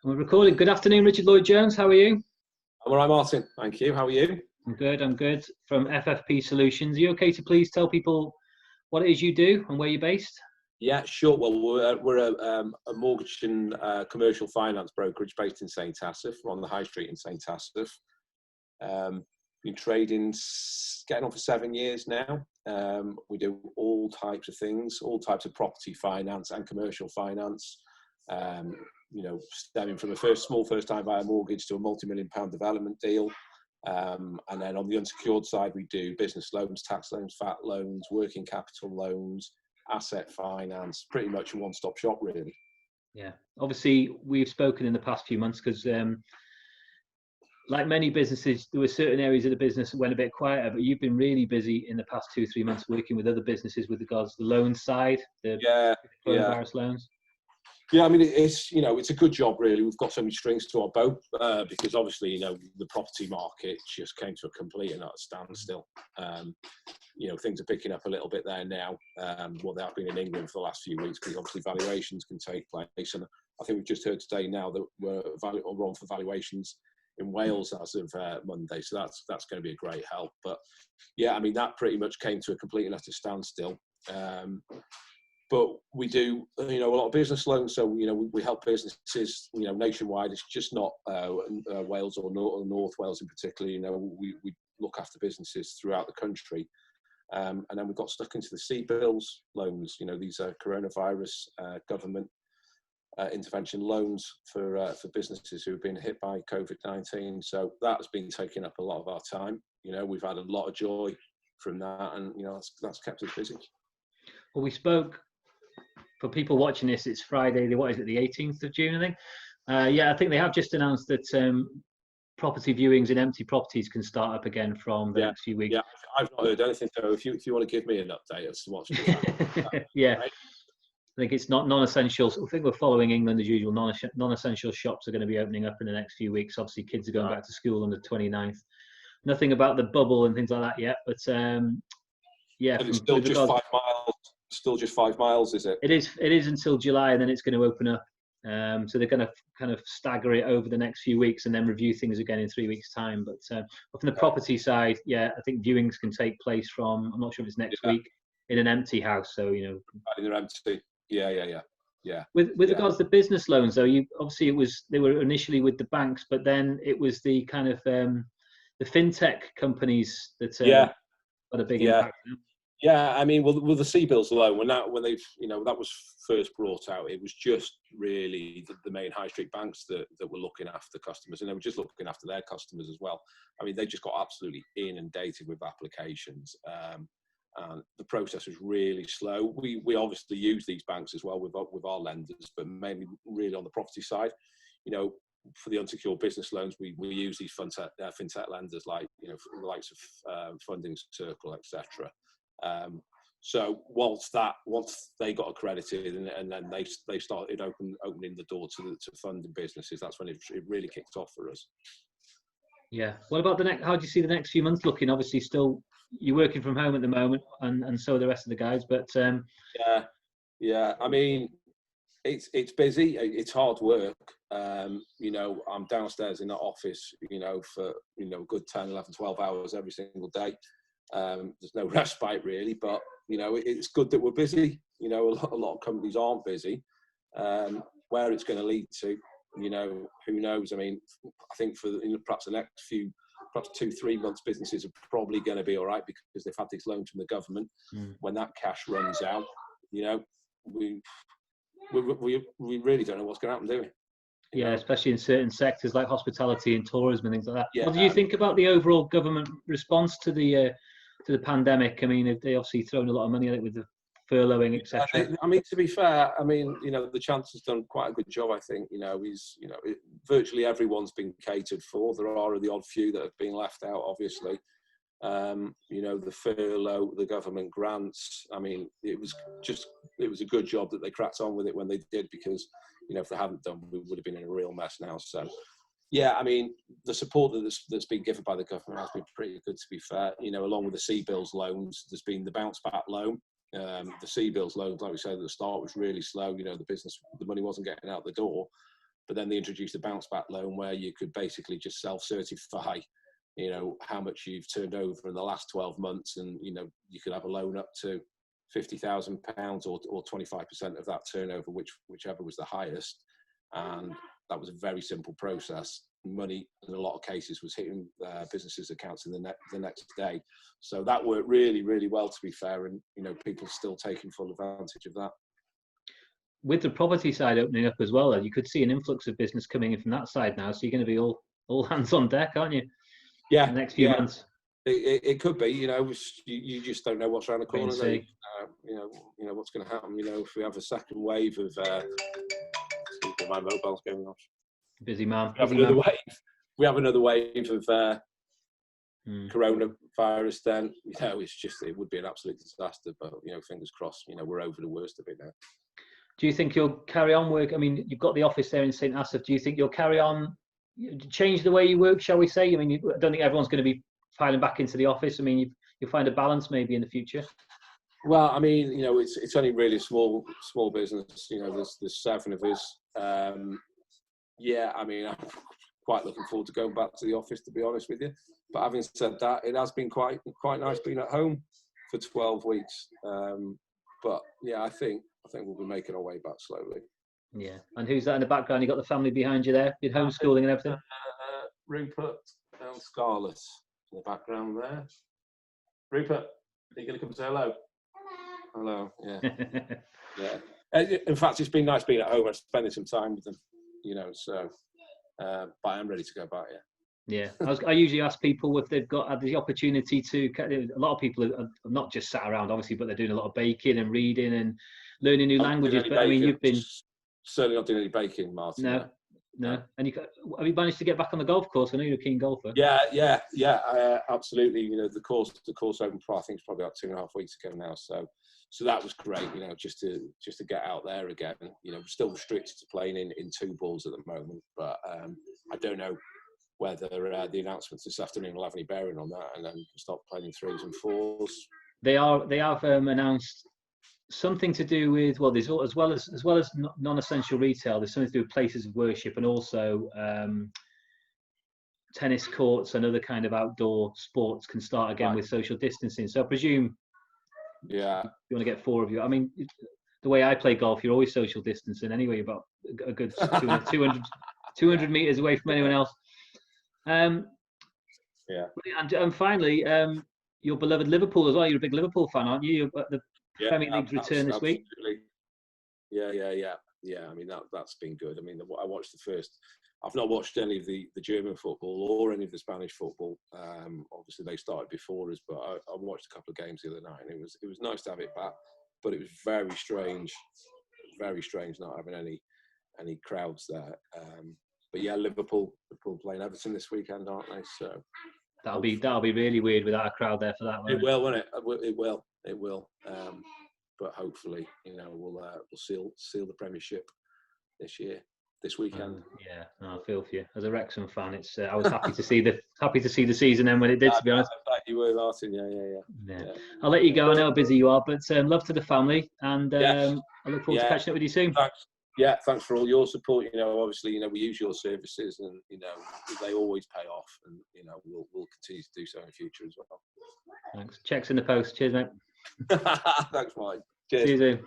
We're recording. Good afternoon, Richard Lloyd-Jones. How are you? I'm all right, Martin. Thank you. How are you? I'm good. From FFP Solutions. Are you okay to please tell people what it is you do and where you're based? Yeah, sure. Well, we're a mortgage and commercial finance brokerage based in St Asaph. We're on the high street in St Asaph. Been trading, getting on for 7 years now. We do all types of things, all types of property finance and commercial finance. Stemming from a small first-time buyer mortgage to a multi-million-pound development deal. And then on the unsecured side, we do business loans, tax loans, VAT loans, working capital loans, asset finance, pretty much a one-stop shop, really. Yeah, obviously we've spoken in the past few months because like many businesses, there were certain areas of the business that went a bit quieter, but you've been really busy in the past 2-3 months working with other businesses with regards to the loan side, the coronavirus loans. Yeah, I mean, it's a good job, really. We've got so many strings to our bow because obviously, the property market just came to a complete and utter standstill. Things are picking up a little bit there now. They have been in England for the last few weeks because obviously valuations can take place. And I think we've just heard today now that we're on for valuations in Wales as of Monday. So that's going to be a great help. But yeah, I mean, that pretty much came to a complete and utter standstill. But we do, a lot of business loans. So, we help businesses, nationwide. It's just not Wales or North Wales in particular. We look after businesses throughout the country. And then we got stuck into the CBILS loans. These are coronavirus government intervention loans for businesses who have been hit by COVID-19. So that's been taking up a lot of our time. We've had a lot of joy from that, and that's kept us busy. Well, we spoke. For people watching this, it's Friday. What is it? The 18th of June, I think. I think they have just announced that property viewings in empty properties can start up again from the next few weeks. Yeah, I've not heard anything. So if you want to give me an update as to what's going on. Yeah, right. I think it's not non-essentials. I think we're following England as usual. Non-essential shops are going to be opening up in the next few weeks. Obviously, kids are going back to school on the 29th. Nothing about the bubble and things like that yet, but yeah. And it's still just 5 miles. Still just 5 miles, is it? It is until July, and then it's going to open up. So they're going to kind of stagger it over the next few weeks and then review things again in 3 weeks' time. But from the property side, I think viewings can take place from, I'm not sure if it's next week, in an empty house. So, They're empty. Yeah. With regards to business loans, though, they were initially with the banks, but then it was the kind of the fintech companies that got a big impact. Yeah, I mean, well, the CBILS loan, when they've, that was first brought out, it was just really the main high street banks that were looking after customers, and they were just looking after their customers as well. I mean, they just got absolutely inundated with applications, and the process was really slow. We obviously use these banks as well with our lenders, but mainly really on the property side. For the unsecured business loans, we use these fintech lenders like, for the likes of Funding Circle, etc. So once they got accredited and then they started opening the door to funding businesses, that's when it really kicked off for us. Yeah. What about how do you see the next few months looking? Obviously, still you're working from home at the moment, and so are the rest of the guys. But yeah. I mean, it's busy. It's hard work. I'm downstairs in the office, for a good 10, 11, 12 hours every single day. There's no respite really, but it's good that we're busy. A lot of companies aren't busy. Where it's going to lead to, who knows? I mean, I think for perhaps the next perhaps 2-3 months, businesses are probably going to be all right because they've had these loans from the government. When that cash runs out, we really don't know what's going to happen, do we? Yeah, especially in certain sectors like hospitality and tourism and things like that. Yeah. What do you think about the overall government response to the pandemic? I mean, they obviously thrown a lot of money at it with the furloughing, etc. I mean, to be fair, I mean, the Chancellor's done quite a good job, I think. Virtually everyone's been catered for. There are the odd few that have been left out, obviously. The furlough, the government grants. I mean, it was a good job that they cracked on with it when they did, because, if they hadn't done, we would have been in a real mess now. So, yeah, I mean, the support that's been given by the government has been pretty good, to be fair. Along with the CBILS loans, there's been the Bounceback loan. The CBILS loans, like we said at the start, was really slow. The money wasn't getting out the door. But then they introduced a Bounceback loan where you could basically just self-certify, you know, how much you've turned over in the last 12 months. And, you know, you could have a loan up to £50,000 or 25% of that turnover, whichever was the highest. And that was a very simple process. Money, in a lot of cases, was hitting businesses' accounts in the next day. So that worked really, really well, to be fair. And, you know, people still taking full advantage of that. With the property side opening up as well, you could see an influx of business coming in from that side now. So you're going to be all hands on deck, aren't you? Yeah. In the next few months. It could be, you know, you just don't know what's around the corner. You know what's going to happen. You know, if we have a second wave of, my mobile's going off. Busy man. We have another wave of coronavirus. Then, you know, it would be an absolute disaster. But, you know, fingers crossed. You know, we're over the worst of it now. Do you think you'll carry on work? I mean, you've got the office there in St Asaph. Do you think you'll carry on, change the way you work, shall we say? I mean, I don't think everyone's going to be filing back into the office. I mean, you'll find a balance maybe in the future. Well, I mean, you know, it's only really a small business. You know, there's 7 of us. Yeah, I mean, I'm quite looking forward to going back to the office, to be honest with you. But having said that, it has been quite nice being at home for 12 weeks. But yeah, I think we'll be making our way back slowly. Yeah. And who's that in the background? You got the family behind you there, with homeschooling and everything? Rupert and Scarlett in the background there. Rupert, are you going to come say hello? Hello. Yeah. Yeah. In fact, it's been nice being at home and spending some time with them, you know, so, but I'm ready to go back, yeah. I usually ask people if they've got the opportunity to. A lot of people are not just sat around, obviously, but they're doing a lot of baking and reading and learning new languages. But I mean, you've been certainly not doing any baking, Martin. No. And have you managed to get back on the golf course? I know you're a keen golfer. Yeah. Absolutely. You know, the course opened, I think it's probably about 2.5 weeks ago now. So that was great. You know, just to get out there again. You know, we're still restricted to playing in 2 balls at the moment, but I don't know whether the announcements this afternoon will have any bearing on that, and then stop playing 3s and 4s. They have announced something to do with, well, there's as well as non-essential retail. There's something to do with places of worship, and also tennis courts and other kind of outdoor sports can start again with social distancing. So I presume, you want to get 4 of you. I mean, the way I play golf, you're always social distancing anyway. About a good 200 meters away from anyone else. And finally, your beloved Liverpool as well. You're a big Liverpool fan, aren't you? The Premier League's return this week. Yeah. I mean, that's been good. I mean, I watched the first. I've not watched any of the German football or any of the Spanish football. Obviously, they started before us, but I watched a couple of games the other night, and it was nice to have it back. But it was very strange not having any crowds there. But yeah, Liverpool playing Everton this weekend, aren't they? So that'll be really weird without a crowd there for that. It will, won't it? It will. But hopefully, you know, we'll seal the Premiership this weekend. I feel for you as a Wrexham fan. I was happy to see the season end when it did. To be honest, you were, Martin. Yeah. I'll let you go. I know how busy you are, but love to the family, and I look forward to catching up with you soon. Thanks. Yeah, thanks for all your support. You know, obviously, you know, we use your services, and you know, they always pay off, and you know, we'll continue to do so in the future as well. Thanks. Checks in the post. Cheers, mate. Thanks, Mike. Cheers. See you soon.